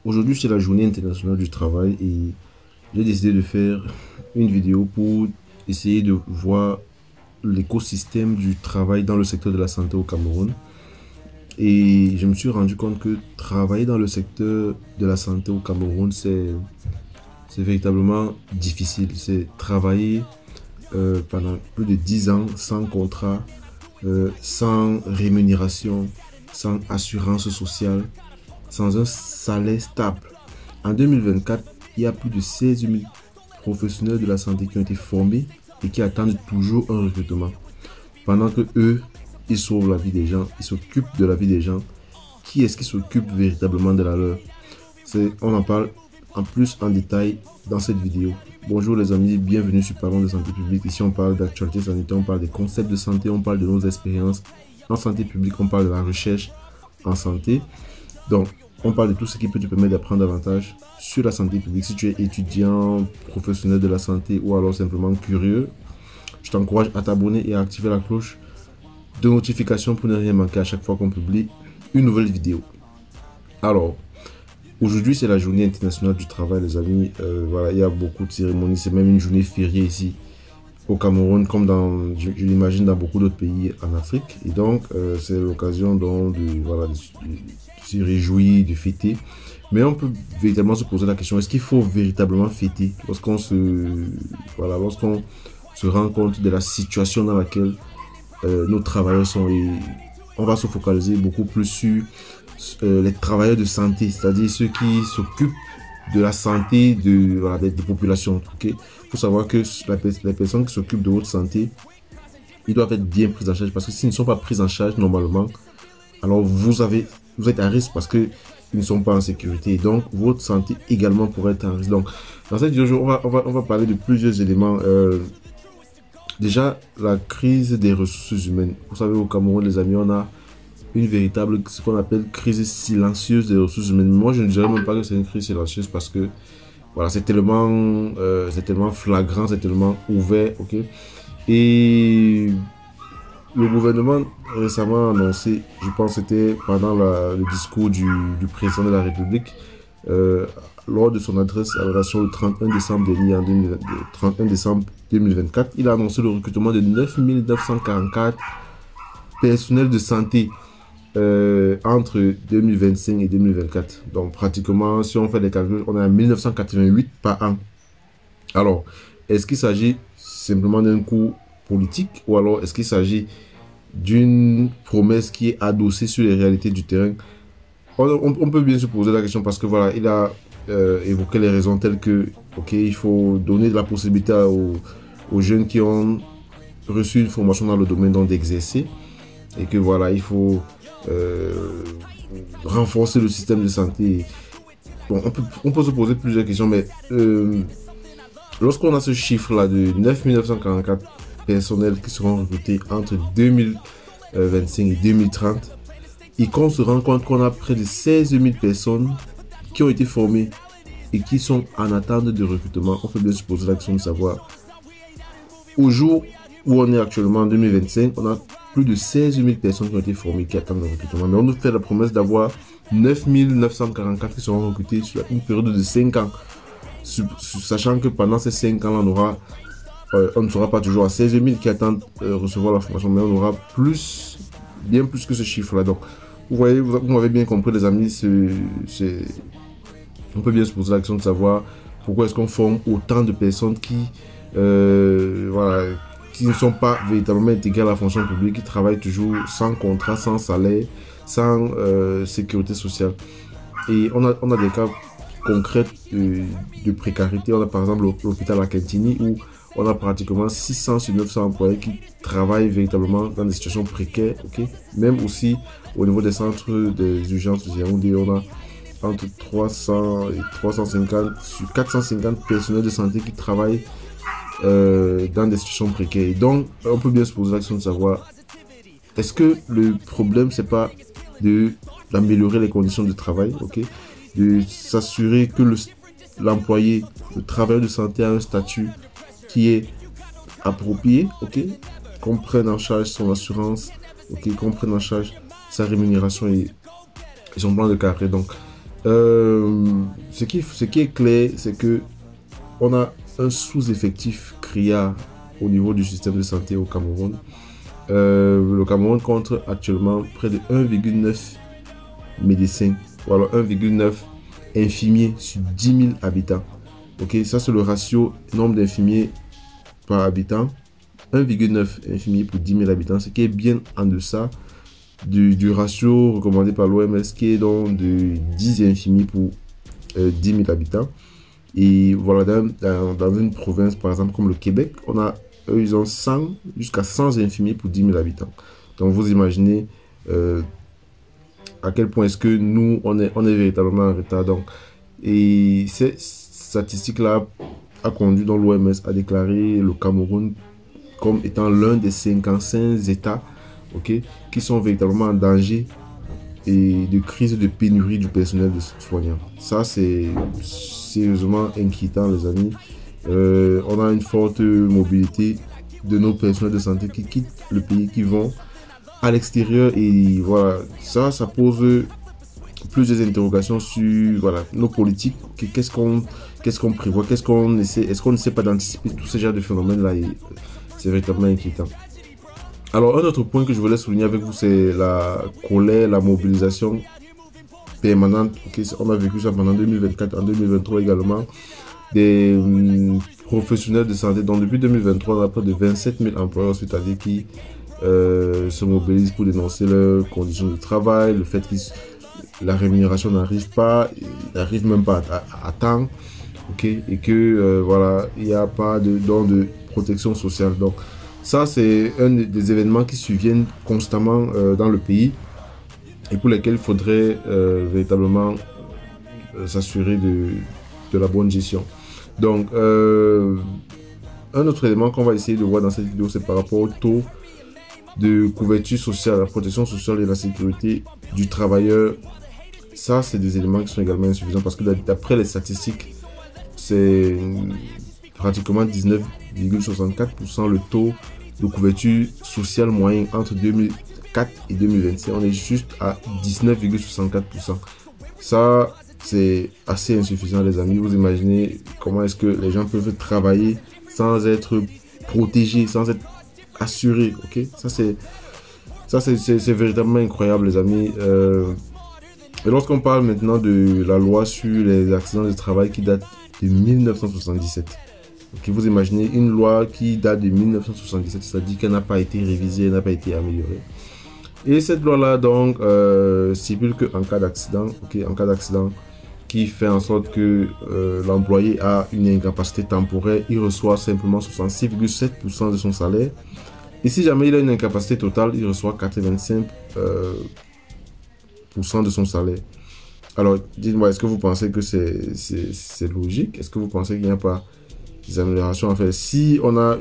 Aujourd'hui, c'est la journée internationale du travail et j'ai décidé de faire une vidéo pour essayer de voir l'écosystème du travail dans le secteur de la santé au Cameroun. Et je me suis rendu compte que travailler dans le secteur de la santé au Cameroun, c'est véritablement difficile. C'est travailler pendant plus de 10 ans sans contrat, sans rémunération, sans assurance sociale, sans un salaire stable. En 2024, il y a plus de 16 000 professionnels de la santé qui ont été formés et qui attendent toujours un recrutement. Pendant que eux, ils sauvent la vie des gens, ils s'occupent de la vie des gens. Qui est-ce qui s'occupe véritablement de la leur? On en parle en plus en détail dans cette vidéo. Bonjour les amis, bienvenue sur Parlons de santé publique. Ici on parle d'actualité sanitaire, on parle des concepts de santé, on parle de nos expériences en santé publique, on parle de la recherche en santé. Donc, on parle de tout ce qui peut te permettre d'apprendre davantage sur la santé publique. Si tu es étudiant, professionnel de la santé ou alors simplement curieux, je t'encourage à t'abonner et à activer la cloche de notification pour ne rien manquer à chaque fois qu'on publie une nouvelle vidéo. Alors, aujourd'hui c'est la journée internationale du travail les amis. Voilà, il y a beaucoup de cérémonies, c'est même une journée fériée ici au Cameroun comme je l'imagine dans beaucoup d'autres pays en Afrique. Et donc, c'est l'occasion de se réjouir, de fêter. Mais on peut véritablement se poser la question, est-ce qu'il faut véritablement fêter lorsqu'on se rend compte de la situation dans laquelle nos travailleurs sont, et on va se focaliser beaucoup plus sur les travailleurs de santé, c'est-à-dire ceux qui s'occupent de la santé des populations. Okay? Il faut savoir que les personnes qui s'occupent de votre santé, ils doivent être bien pris en charge parce que s'ils ne sont pas pris en charge normalement, alors vous êtes à risque parce que ils ne sont pas en sécurité. Donc, votre santé également pourrait être en risque. Donc, dans cette vidéo, on va parler de plusieurs éléments. Déjà, la crise des ressources humaines. Vous savez, au Cameroun, les amis, on a une véritable, ce qu'on appelle crise silencieuse des ressources humaines. Moi, je ne dirais même pas que c'est une crise silencieuse parce que, voilà, c'est tellement flagrant, c'est tellement ouvert, ok. Et le gouvernement récemment annoncé, je pense que c'était pendant le discours du président de la République, lors de son adresse à la nation le 31 décembre dernier, 31 décembre 2024, il a annoncé le recrutement de 9 944 personnels de santé entre 2025 et 2024. Donc pratiquement, si on fait des calculs, on est à 1988 par an. Alors, est-ce qu'il s'agit simplement d'un coup politique ou alors est-ce qu'il s'agit d'une promesse qui est adossée sur les réalités du terrain? On peut bien se poser la question parce que voilà, il a évoqué les raisons telles que, ok, il faut donner de la possibilité aux jeunes qui ont reçu une formation dans le domaine d'exercer et que voilà, il faut renforcer le système de santé. Bon, on peut se poser plusieurs questions, mais lorsqu'on a ce chiffre-là de 9 944 personnels qui seront recrutés entre 2025 et 2030, et qu'on se rend compte qu'on a près de 16 000 personnes qui ont été formées et qui sont en attente de recrutement, on peut bien se poser la question de savoir, au jour où on est actuellement en 2025, on a plus de 16 000 personnes qui ont été formées qui attendent le recrutement. Mais on nous fait la promesse d'avoir 9 944 qui seront recrutés sur une période de 5 ans. Sachant que pendant ces 5 ans, on ne sera pas toujours à 16 000 qui attendent recevoir la formation, mais on aura bien plus que ce chiffre-là. Donc, vous voyez, vous m'avez bien compris, les amis, on peut bien se poser la question de savoir pourquoi est-ce qu'on forme autant de personnes qui ne sont pas véritablement intégrées à la fonction publique, qui travaillent toujours sans contrat, sans salaire, sans sécurité sociale. Et on a des cas concrets de précarité. On a par exemple l'hôpital à Kentini où on a pratiquement 600 sur 900 employés qui travaillent véritablement dans des situations précaires. Okay? Même aussi au niveau des centres des urgences de Yaoundé, on a entre 300 et 350 sur 450 personnels de santé qui travaillent dans des situations précaires. Et donc, on peut bien se poser la question de savoir, est-ce que le problème, c'est pas d'améliorer les conditions de travail, ok, de s'assurer que l'employé, le travailleur de santé a un statut qui est approprié, ok, qu'on prenne en charge son assurance, ok, qu'on prenne en charge sa rémunération et son plan de carrière. Donc, Ce qui est clair, c'est que on a un sous-effectif criard au niveau du système de santé au Cameroun. Le Cameroun compte actuellement près de 1,9 médecins, ou alors 1,9 infirmiers sur 10 000 habitants. Ok, ça c'est le ratio nombre d'infirmiers par habitant. 1,9 infirmiers pour 10 000 habitants, ce qui est bien en deçà du ratio recommandé par l'OMS, qui est donc de 10 infirmiers pour 10 000 habitants. Et voilà, dans une province par exemple comme le Québec, eux, ils ont 100 jusqu'à 100 infirmiers pour 10 000 habitants. Donc vous imaginez à quel point est-ce que nous, on est véritablement en retard. Donc, et ces statistiques-là a conduit dans l'OMS à déclarer le Cameroun comme étant l'un des 55 États, ok, qui sont véritablement en danger et de crise de pénurie du personnel de soignants. Ça, c'est sérieusement inquiétant, les amis. On a une forte mobilité de nos personnels de santé qui quittent le pays, qui vont à l'extérieur, et voilà, ça pose plusieurs interrogations sur voilà, nos politiques. Qu'est-ce qu'on prévoit, qu'est-ce qu'on essaie, est-ce qu'on ne sait pas d'anticiper tous ces genres de phénomènes-là, et c'est véritablement inquiétant. Alors, un autre point que je voulais souligner avec vous, c'est la colère, la mobilisation permanente. Okay, on a vécu ça pendant 2024, en 2023 également. Des professionnels de santé. Donc, depuis 2023, on a près de 27 000 employés hospitaliers qui se mobilisent pour dénoncer leurs conditions de travail, le fait que la rémunération n'arrive même pas à temps, okay, et que voilà, il n'y a pas de don de protection sociale. Donc, ça, c'est un des événements qui surviennent constamment dans le pays et pour lesquels il faudrait véritablement s'assurer de la bonne gestion. Donc, un autre élément qu'on va essayer de voir dans cette vidéo, c'est par rapport au taux de couverture sociale, la protection sociale et la sécurité du travailleur. Ça, c'est des éléments qui sont également insuffisants parce que d'après les statistiques, c'est pratiquement 19,64% le taux de couverture sociale moyen entre 2004 et 2025. On est juste à 19,64%. Ça, c'est assez insuffisant, les amis. Vous imaginez comment est-ce que les gens peuvent travailler sans être protégés, sans être assurés, ok? Ça, c'est véritablement incroyable, les amis. Et lorsqu'on parle maintenant de la loi sur les accidents de travail qui date de 1977, okay, vous imaginez une loi qui date de 1977, c'est-à-dire qu'elle n'a pas été révisée, elle n'a pas été améliorée. Et cette loi-là, donc, stipule qu'en cas d'accident, okay, en cas d'accident qui fait en sorte que l'employé a une incapacité temporaire, il reçoit simplement 66,7% de son salaire. Et si jamais il a une incapacité totale, il reçoit 85% de son salaire. Alors, dites-moi, est-ce que vous pensez que c'est logique? Est-ce que vous pensez qu'il n'y a pas des améliorations à faire? Si on a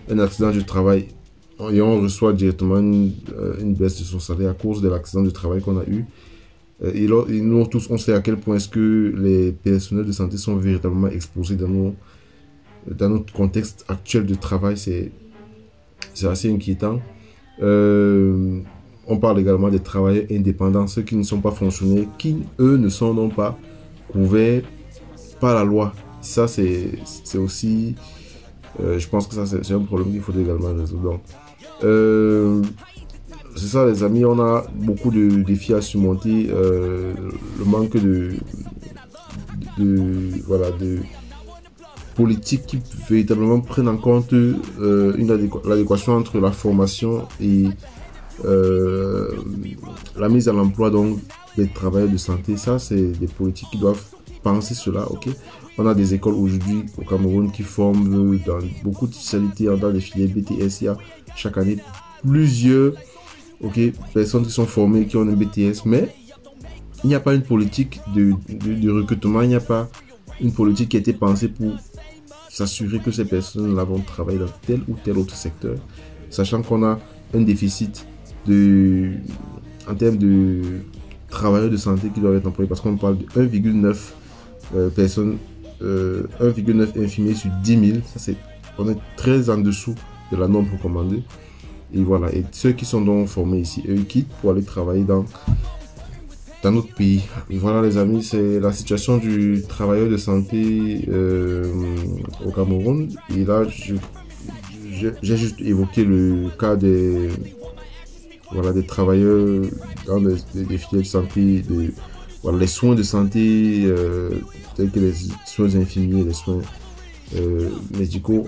un accident du travail et on reçoit directement une baisse de son salaire à cause de l'accident du travail qu'on a eu, et nous tous, on sait à quel point est-ce que les personnels de santé sont véritablement exposés dans notre contexte actuel de travail. C'est assez inquiétant. On parle également des travailleurs indépendants, ceux qui ne sont pas fonctionnaires, qui eux ne sont non pas couverts par la loi. Ça, c'est aussi, je pense que ça, c'est un problème qu'il faut également résoudre. C'est ça, les amis, on a beaucoup de défis à surmonter. Le manque de politiques qui véritablement prennent en compte l'adéquation entre la formation et la mise à l'emploi donc des travailleurs de santé. Ça, c'est des politiques qui doivent penser cela, ok. On a des écoles aujourd'hui au Cameroun qui forment dans beaucoup de spécialités, dans des filières BTS. Il y a chaque année plusieurs personnes qui sont formées, qui ont un BTS, mais il n'y a pas une politique de recrutement, il n'y a pas une politique qui a été pensée pour s'assurer que ces personnes vont travailler dans tel ou tel autre secteur, sachant qu'on a un déficit en termes de travailleurs de santé qui doivent être employés, parce qu'on parle de 1,9 personnes, 1,9 infirmiers sur 10 000. Ça, on est très en dessous de la norme recommandée. Et voilà, et ceux qui sont donc formés ici, eux, ils quittent pour aller travailler dans dans notre pays. Voilà les amis, c'est la situation du travailleur de santé au Cameroun. Et là, j'ai juste évoqué le cas des, voilà, des travailleurs dans des filières de santé, voilà, les soins de santé, tels que les soins infirmiers, les soins médicaux.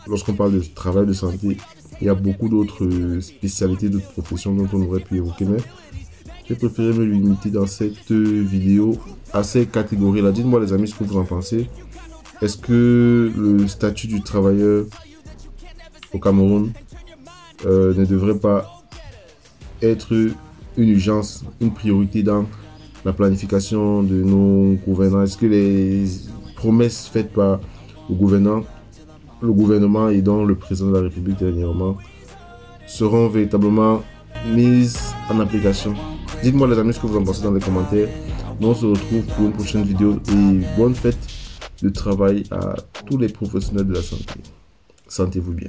Lorsqu'on parle de travail de santé, il y a beaucoup d'autres spécialités, d'autres professions dont on aurait pu évoquer, mais j'ai préféré me limiter dans cette vidéo à ces catégories-là. Dites-moi les amis ce que vous en pensez. Est-ce que le statut du travailleur au Cameroun ne devrait pas être une urgence, une priorité dans la planification de nos gouvernants? Est-ce que les promesses faites par le gouvernement et dont le président de la République dernièrement seront véritablement mises en application? Dites-moi les amis ce que vous en pensez dans les commentaires. Nous on se retrouve pour une prochaine vidéo et bonne fête de travail à tous les professionnels de la santé. Sentez-vous bien.